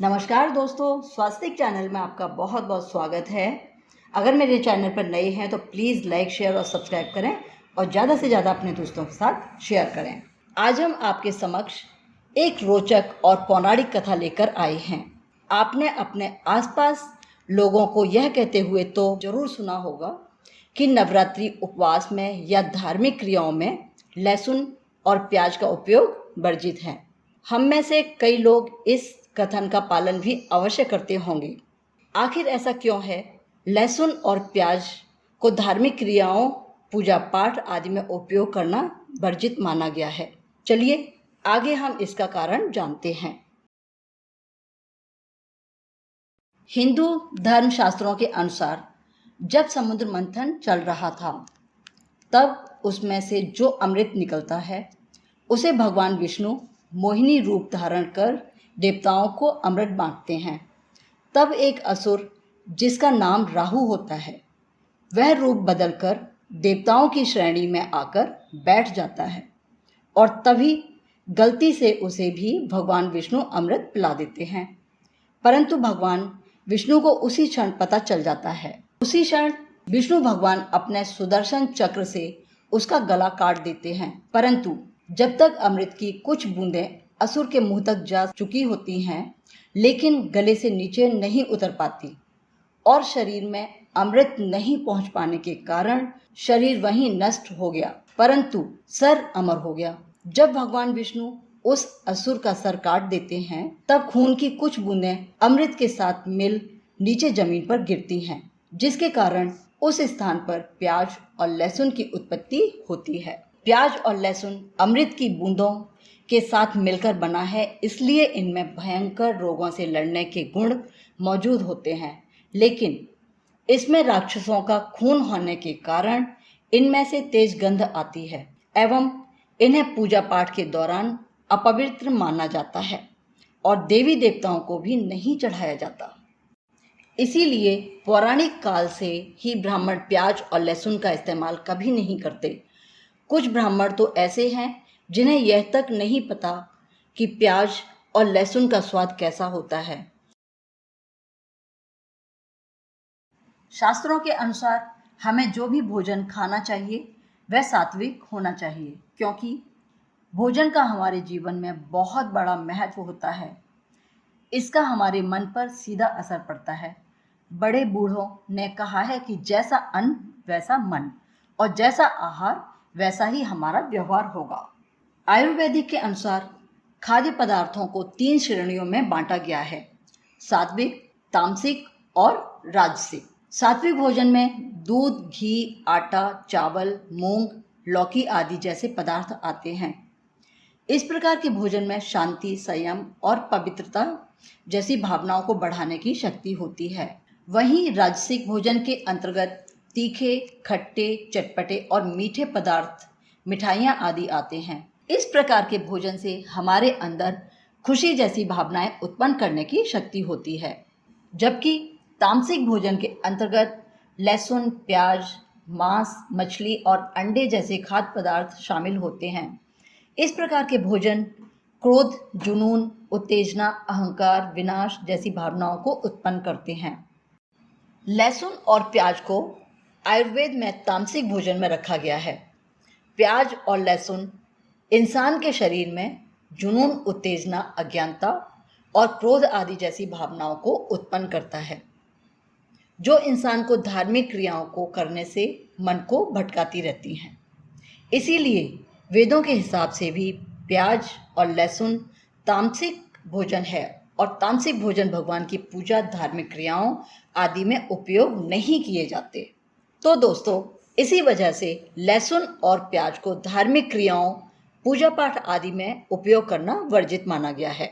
नमस्कार दोस्तों, स्वास्तिक चैनल में आपका बहुत बहुत स्वागत है। अगर मेरे चैनल पर नए हैं तो प्लीज़ लाइक, शेयर और सब्सक्राइब करें और ज़्यादा से ज़्यादा अपने दोस्तों के साथ शेयर करें। आज हम आपके समक्ष एक रोचक और पौराणिक कथा लेकर आए हैं। आपने अपने आसपास लोगों को यह कहते हुए तो ज़रूर सुना होगा कि नवरात्रि उपवास में या धार्मिक क्रियाओं में लहसुन और प्याज का उपयोग वर्जित है। हम में से कई लोग इस कथन का पालन भी अवश्य करते होंगे। आखिर ऐसा क्यों है? लहसुन और प्याज को धार्मिक क्रियाओं, पूजा पाठ आदि में उपयोग करना वर्जित माना गया है। चलिए आगे हम इसका कारण जानते हैं। हिंदू धर्म शास्त्रों के अनुसार जब समुद्र मंथन चल रहा था तब उसमें से जो अमृत निकलता है उसे भगवान विष्णु मोहिनी रूप धारण कर देवताओं को अमृत बांटते हैं। तब एक असुर जिसका नाम राहु होता है वह रूप बदलकर देवताओं की श्रेणी में आकर बैठ जाता है और तभी गलती से उसे भी भगवान विष्णु अमृत पिला देते हैं। परंतु भगवान विष्णु को उसी क्षण पता चल जाता है। उसी क्षण विष्णु भगवान अपने सुदर्शन चक्र से उसका गला काट देते हैं। परंतु जब तक अमृत की कुछ बूंदें असुर के मुंह तक जा चुकी होती हैं लेकिन गले से नीचे नहीं उतर पाती और शरीर में अमृत नहीं पहुंच पाने के कारण शरीर वहीं नष्ट हो गया, परंतु सर अमर हो गया। जब भगवान विष्णु उस असुर का सर काट देते हैं तब खून की कुछ बूंदें अमृत के साथ मिल नीचे जमीन पर गिरती हैं, जिसके कारण उस स्थान पर प्याज और लहसुन की उत्पत्ति होती है। प्याज और लहसुन अमृत की बूंदों के साथ मिलकर बना है, इसलिए इनमें भयंकर रोगों से लड़ने के गुण मौजूद होते हैं। लेकिन इसमें राक्षसों का खून होने के कारण इनमें से तेज गंध आती है एवं इन्हें पूजा पाठ के दौरान अपवित्र माना जाता है और देवी देवताओं को भी नहीं चढ़ाया जाता। इसीलिए पौराणिक काल से ही ब्राह्मण प्याज और लहसुन का इस्तेमाल कभी नहीं करते। कुछ ब्राह्मण तो ऐसे हैं जिन्हें यह तक नहीं पता कि प्याज और लहसुन का स्वाद कैसा होता है। शास्त्रों के अनुसार हमें जो भी भोजन खाना चाहिए वह सात्विक होना चाहिए, क्योंकि भोजन का हमारे जीवन में बहुत बड़ा महत्व होता है। इसका हमारे मन पर सीधा असर पड़ता है। बड़े बूढ़ों ने कहा है कि जैसा अन्न वैसा मन और जैसा आहार वैसा ही हमारा व्यवहार होगा। आयुर्वेदिक के अनुसार खाद्य पदार्थों को 3 श्रेणियों में बांटा गया है: सात्विक, तामसिक और राजसिक। सात्विक भोजन में दूध, घी, आटा, चावल, मूंग, लौकी आदि जैसे पदार्थ आते हैं। इस प्रकार के भोजन में शांति, संयम और पवित्रता जैसी भावनाओं को बढ़ाने की शक्ति होती है। वहीं राजसिक भोजन के अंतर्गत तीखे, खट्टे, चटपटे और मीठे पदार्थ, मिठाइयाँ आदि आते हैं। इस प्रकार के भोजन से हमारे अंदर खुशी जैसी भावनाएं उत्पन्न करने की शक्ति होती है, जबकि तामसिक भोजन के अंतर्गत लहसुन, प्याज, मांस, मछली और अंडे जैसे खाद्य पदार्थ शामिल होते हैं। इस प्रकार के भोजन क्रोध, जुनून, उत्तेजना, अहंकार, विनाश जैसी भावनाओं को उत्पन्न करते हैं। लहसुन और प्याज को आयुर्वेद में तामसिक भोजन में रखा गया है। प्याज और लहसुन इंसान के शरीर में जुनून, उत्तेजना, अज्ञानता और क्रोध आदि जैसी भावनाओं को उत्पन्न करता है, जो इंसान को धार्मिक क्रियाओं को करने से मन को भटकाती रहती हैं। इसीलिए वेदों के हिसाब से भी प्याज और लहसुन तामसिक भोजन है और तामसिक भोजन भगवान की पूजा, धार्मिक क्रियाओं आदि में उपयोग नहीं किए जाते। तो दोस्तों, इसी वजह से लहसुन और प्याज को धार्मिक क्रियाओं, पूजा पाठ आदि में उपयोग करना वर्जित माना गया है।